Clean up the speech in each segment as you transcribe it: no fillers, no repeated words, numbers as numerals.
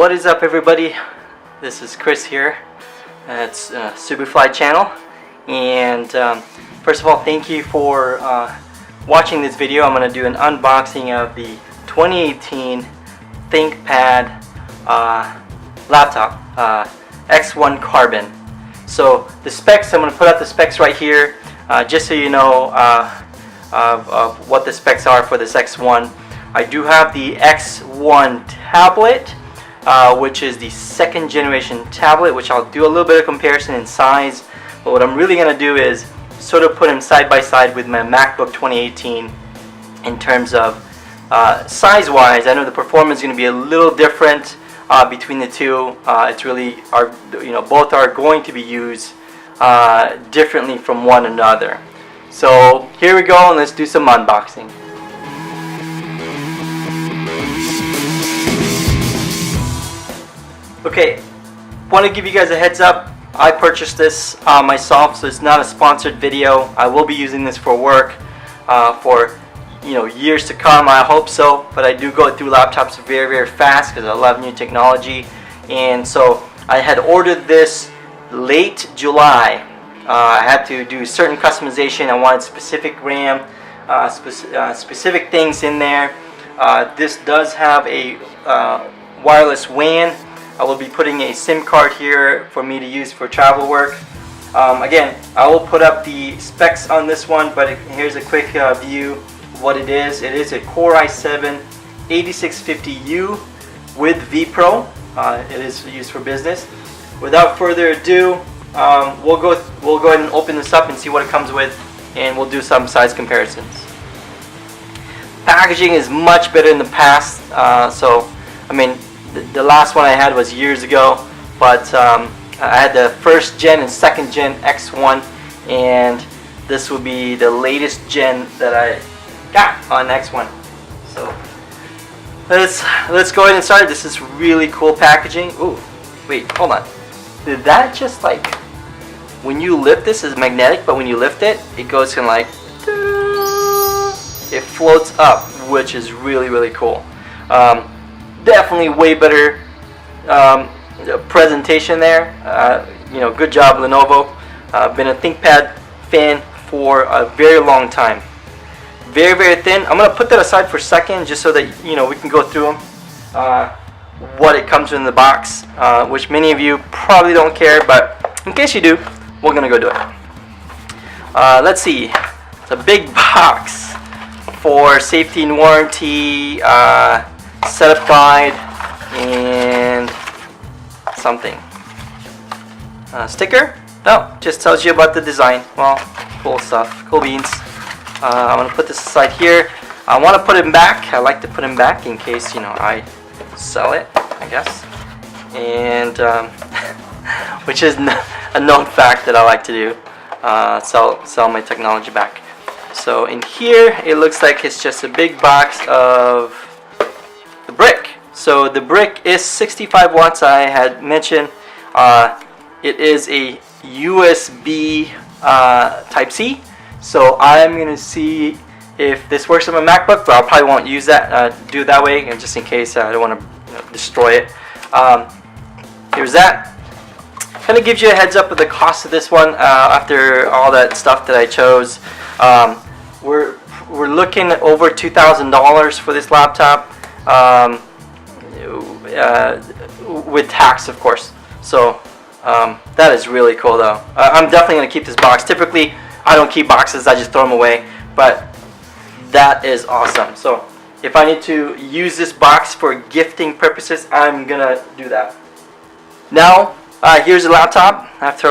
What is up, everybody? This is Chris here. It's Superfly channel, and first of all, thank you for watching this video. I'm going to do an unboxing of the 2018 ThinkPad laptop, X1 Carbon. So the specs, I'm going to put out the specs right here, just so you know of what the specs are for this X1. I do have the X1 tablet, which is the second generation tablet, which I'll do a little bit of comparison in size. But what I'm really going to do is sort of put them side by side with my MacBook 2018 in terms of size wise. I know the performance is going to be a little different between the two. It's really both are going to be used differently from one another. So here we go, and let's do some unboxing. Okay, want to give you guys a heads up. I purchased this myself, so it's not a sponsored video. I will be using this for work for years to come, I hope so. But I do go through laptops very, very fast because I love new technology. And so I had ordered this late July. I had to do certain customization. I wanted specific RAM, specific things in there. This does have a wireless WAN. I will be putting a SIM card here for me to use for travel work. Again, I will put up the specs on this one, but here's a quick view of what it is. It is a Core i7 8650U with vPro. It is used for business. Without further ado, we'll go ahead and open this up and see what it comes with, and we'll do some size comparisons. Packaging is much better in the past, so I mean, the last one I had was years ago, but I had the first gen and second gen X1, and this will be the latest gen that I got on X1. So let's go ahead and start. This is really cool packaging. Ooh, wait, hold on. Did that just like, when you lift this, is magnetic, but when you lift it, it goes kind of like, it floats up, which is really, really cool. Definitely way better presentation there. Good job, Lenovo. Been a ThinkPad fan for a very long time. Very, very thin. I'm gonna put that aside for a second, just so that we can go through them. What it comes in the box, which many of you probably don't care, but in case you do, we're gonna go do it. Let's see. It's a big box for safety and warranty. Setup guide and something. Sticker? No, just tells you about the design. Well, cool stuff, cool beans. I'm gonna put this aside here. I want to put him back. I like to put him back in case I sell it, I guess. And which is a known fact that I like to do. Sell my technology back. So in here, it looks like it's just a big box of the brick. So the brick is 65 watts. I had mentioned it is a USB Type C. So I'm gonna see if this works on my MacBook, but I probably won't use that. Do it that way, and just in case I don't want to destroy it. Here's that. Kind of gives you a heads up of the cost of this one. After all that stuff that I chose, we're looking at over $2,000 for this laptop. With tax, of course. So that is really cool, though. I'm definitely going to keep this box. Typically, I don't keep boxes. I just throw them away. But that is awesome. So if I need to use this box for gifting purposes, I'm going to do that. Now, here's the laptop. After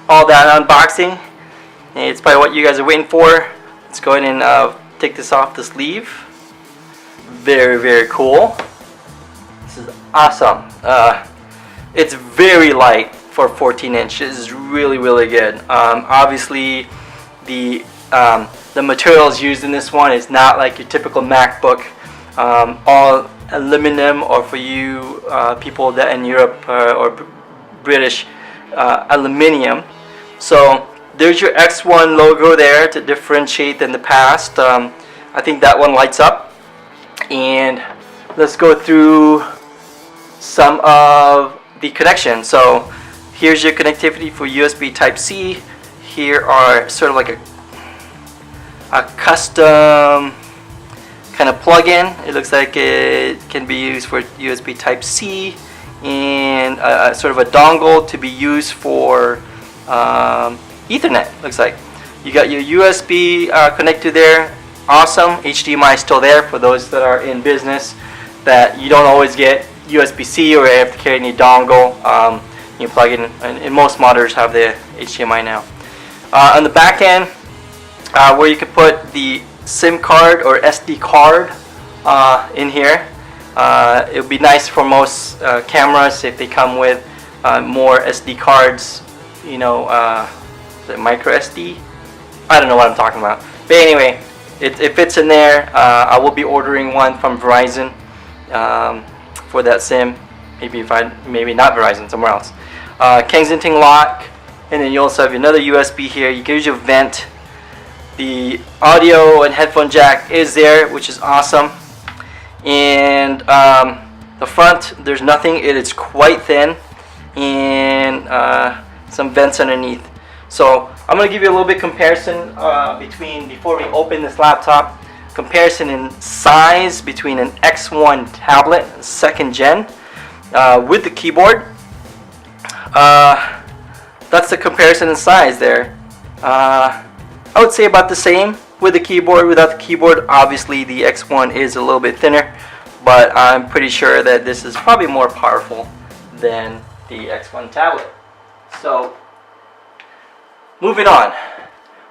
all that unboxing, it's probably what you guys are waiting for. Let's go ahead and take this off the sleeve. Very, very cool. This is awesome. It's very light for 14 inches. It's really, really good. Obviously, the materials used in this one is not like your typical MacBook, all aluminum, or for you people that in Europe or British, aluminium. So there's your X1 logo there to differentiate than the past. I think that one lights up. And let's go through some of the connections. So here's your connectivity for USB Type-C. Here are sort of like a custom kind of plug-in. It looks like it can be used for USB Type-C, and sort of a dongle to be used for Ethernet. Looks like you got your USB connector there. Awesome. HDMI is still there for those that are in business that you don't always get USB-C or you have to carry any dongle. You plug in, and most monitors have the HDMI now. On the back end, where you can put the SIM card or SD card in here. It would be nice for most cameras if they come with more SD cards, you know, the micro SD. I don't know what I'm talking about. But anyway, it fits in there. I will be ordering one from Verizon for that SIM. Maybe not Verizon, somewhere else. Kensington lock, and then you also have another USB here. You can use your vent. The audio and headphone jack is there, which is awesome. And the front, there's nothing. It is quite thin, and some vents underneath. So I'm going to give you a little bit comparison before we open this laptop. Comparison in size between an X1 tablet, 2nd gen, with the keyboard. That's the comparison in size there. I would say about the same with the keyboard. Without the keyboard, obviously the X1 is a little bit thinner, but I'm pretty sure that this is probably more powerful than the X1 tablet. So moving on,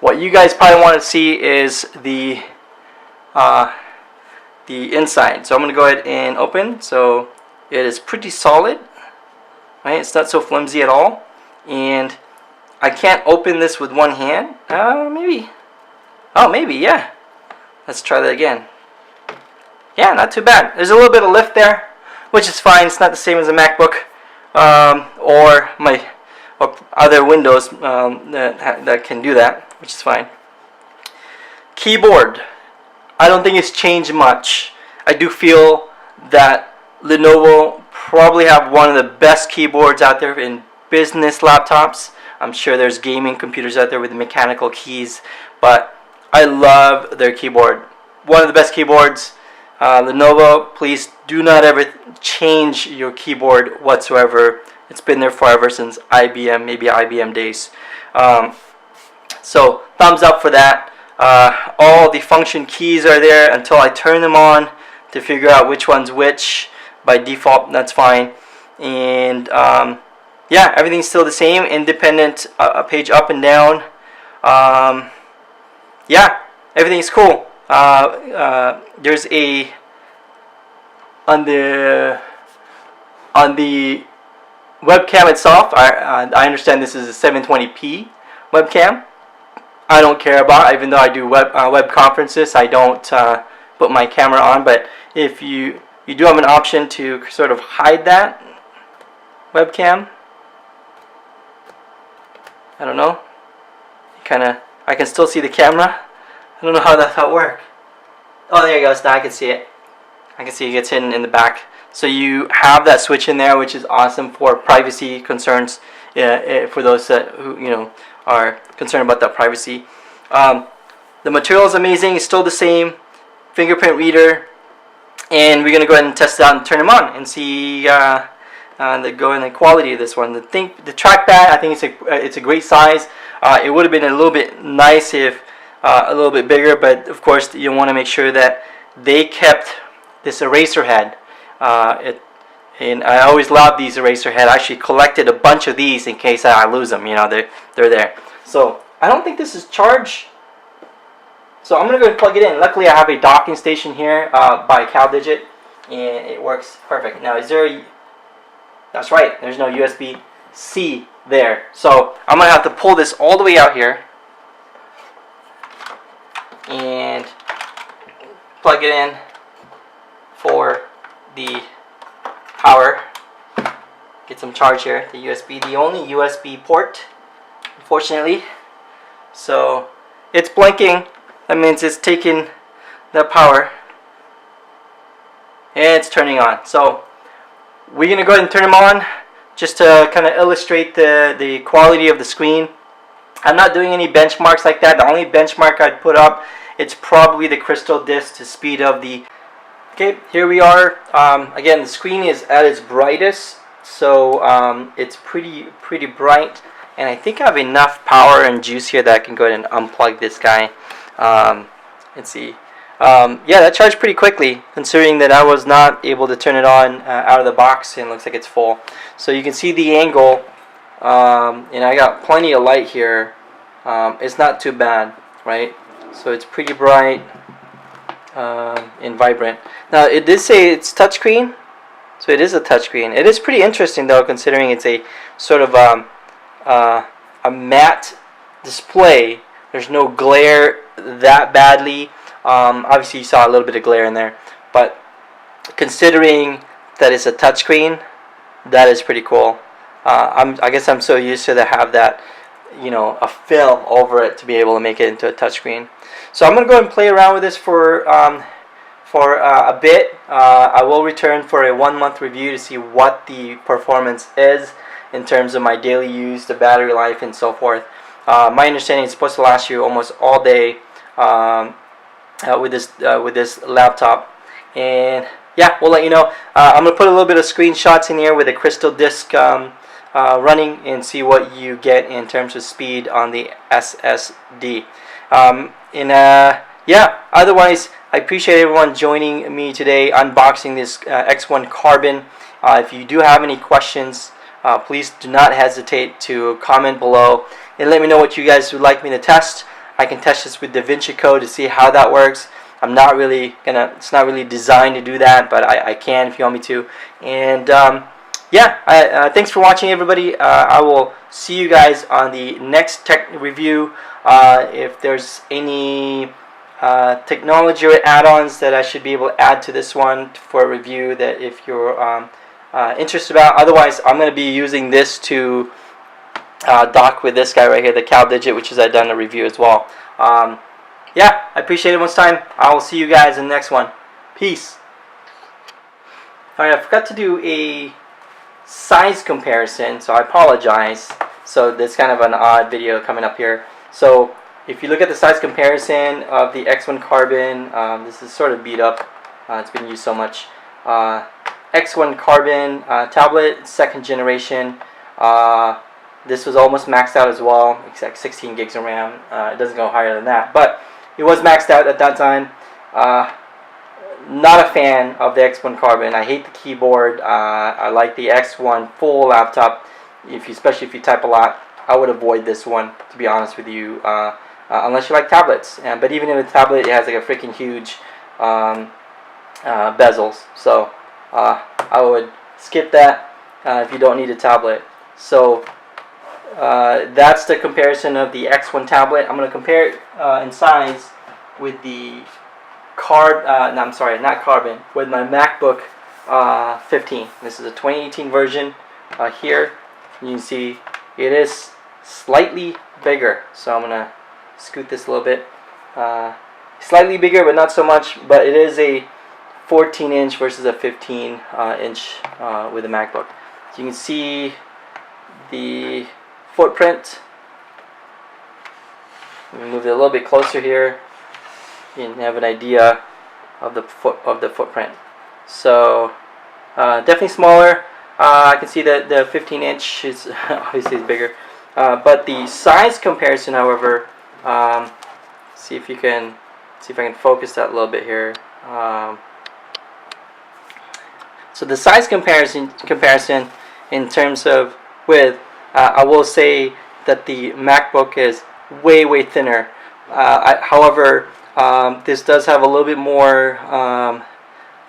what you guys probably want to see is the inside. So I'm going to go ahead and open. So it is pretty solid, right? It's not so flimsy at all, and I can't open this with one hand. Maybe. Oh, maybe, yeah. Let's try that again. Yeah, not too bad. There's a little bit of lift there, which is fine. It's not the same as a MacBook or other Windows that can do that, which is fine. Keyboard. I don't think it's changed much. I do feel that Lenovo probably have one of the best keyboards out there in business laptops. I'm sure there's gaming computers out there with mechanical keys, but I love their keyboard. One of the best keyboards. Lenovo, please do not ever change your keyboard whatsoever. It's been there forever, since IBM, maybe IBM days. So thumbs up for that. All the function keys are there until I turn them on to figure out which one's which. By default, that's fine. And yeah, everything's still the same. Independent page up and down. Yeah, everything's cool. There's a on the webcam itself. I understand this is a 720p webcam. I don't care about, even though I do web conferences. I don't put my camera on. But if you do have an option to sort of hide that webcam. I don't know. I can still see the camera. I don't know how that works. Oh, there it goes. Now I can see it. I can see it gets hidden in the back. So you have that switch in there, which is awesome for privacy concerns. For those who are concerned about that privacy. The material is amazing. It's still the same fingerprint reader, and we're gonna go ahead and test it out and turn them on and see the quality of this one. The trackpad, I think it's a great size. It would have been a little bit nice if a little bit bigger, but of course you want to make sure that they kept this eraser head. And I always love these eraser head. I actually collected a bunch of these in case I lose them. They're there. So I don't think this is charged. So I'm gonna go and plug it in. Luckily, I have a docking station here by CalDigit, and it works perfect. Now, that's right. There's no USB-C there. So I'm gonna have to pull this all the way out here and plug it in for the power. Get some charge here. The USB, the only USB port, unfortunately. So it's blinking. That means it's taking the power and it's turning on. So we're gonna go ahead and turn them on just to kind of illustrate the quality of the screen. I'm not doing any benchmarks like that. The only benchmark I'd put up, it's probably the crystal disc to speed of the. Okay, here we are. Again, the screen is at its brightest, so it's pretty bright, and I think I have enough power and juice here that I can go ahead and unplug this guy. Let's see. Yeah, that charged pretty quickly, considering that I was not able to turn it on out of the box, and it looks like it's full. So you can see the angle, and I got plenty of light here. It's not too bad, right? So it's pretty bright and vibrant. Now it did say it's touchscreen, so it is a touchscreen. It is pretty interesting though, considering it's a sort of a matte display. There's no glare that badly. Obviously you saw a little bit of glare in there, but considering that it's a touchscreen, that is pretty cool. I guess I'm so used to have that, you know, a film over it to be able to make it into a touchscreen. So I'm gonna go ahead and play around with this for a bit. I will return for a 1-month review to see what the performance is in terms of my daily use, the battery life, and so forth. My understanding is supposed to last you almost all day with this laptop, and yeah, we'll let you know. I'm gonna put a little bit of screenshots in here with a crystal disc running, and see what you get in terms of speed on the SSD. Yeah, otherwise I appreciate everyone joining me today unboxing this X1 Carbon. If you do have any questions, please do not hesitate to comment below and let me know what you guys would like me to test. I can test this with DaVinci Code to see how that works. I'm not really gonna, it's not really designed to do that, but I can if you want me to. And yeah, thanks for watching, everybody. I will see you guys on the next tech review. If there's any technology or add-ons that I should be able to add to this one for a review, that if you're interested about. Otherwise, I'm going to be using this to dock with this guy right here, the CalDigit, which is I've done a review as well. Yeah, I appreciate everyone's time. I will see you guys in the next one. Peace. Alright, I forgot to do a size comparison, so I apologize. So this is kind of an odd video coming up here. So if you look at the size comparison of the X1 Carbon, this is sort of beat up. It's been used so much. X1 Carbon tablet, 2nd generation. This was almost maxed out as well, except 16 gigs of RAM. It doesn't go higher than that, but it was maxed out at that time. Not a fan of the X1 Carbon. I hate the keyboard. I like the X1 full laptop. Especially if you type a lot, I would avoid this one, to be honest with you, unless you like tablets. But even in a tablet, it has like a freaking huge bezels. So I would skip that if you don't need a tablet. So that's the comparison of the X1 tablet. I'm going to compare it in size with the not Carbon, with my MacBook 15. This is a 2018 version. Here you can see it is slightly bigger, so I'm gonna scoot this a little bit. Slightly bigger, but not so much. But it is a 14-inch versus a 15-inch with a MacBook. So you can see the footprint. Let me move it a little bit closer here. You can have an idea of the footprint. So definitely smaller. I can see that the 15-inch is obviously is bigger, but the size comparison, however, see if I can focus that a little bit here. So the size comparison in terms of width, I will say that the MacBook is way thinner. However, this does have a little bit more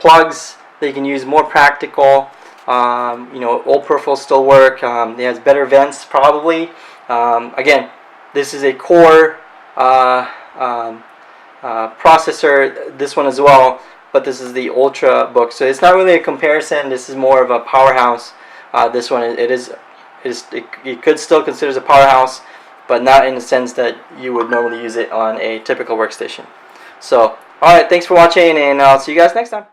plugs that you can use, more practical. You know, old peripherals still work. It has better vents probably. Again, this is a Core processor, this one as well, but this is the Ultrabook, so it's not really a comparison. This is more of a powerhouse. This one, it could still consider as a powerhouse, but not in the sense that you would normally use it on a typical workstation. So, alright, thanks for watching, and I'll see you guys next time.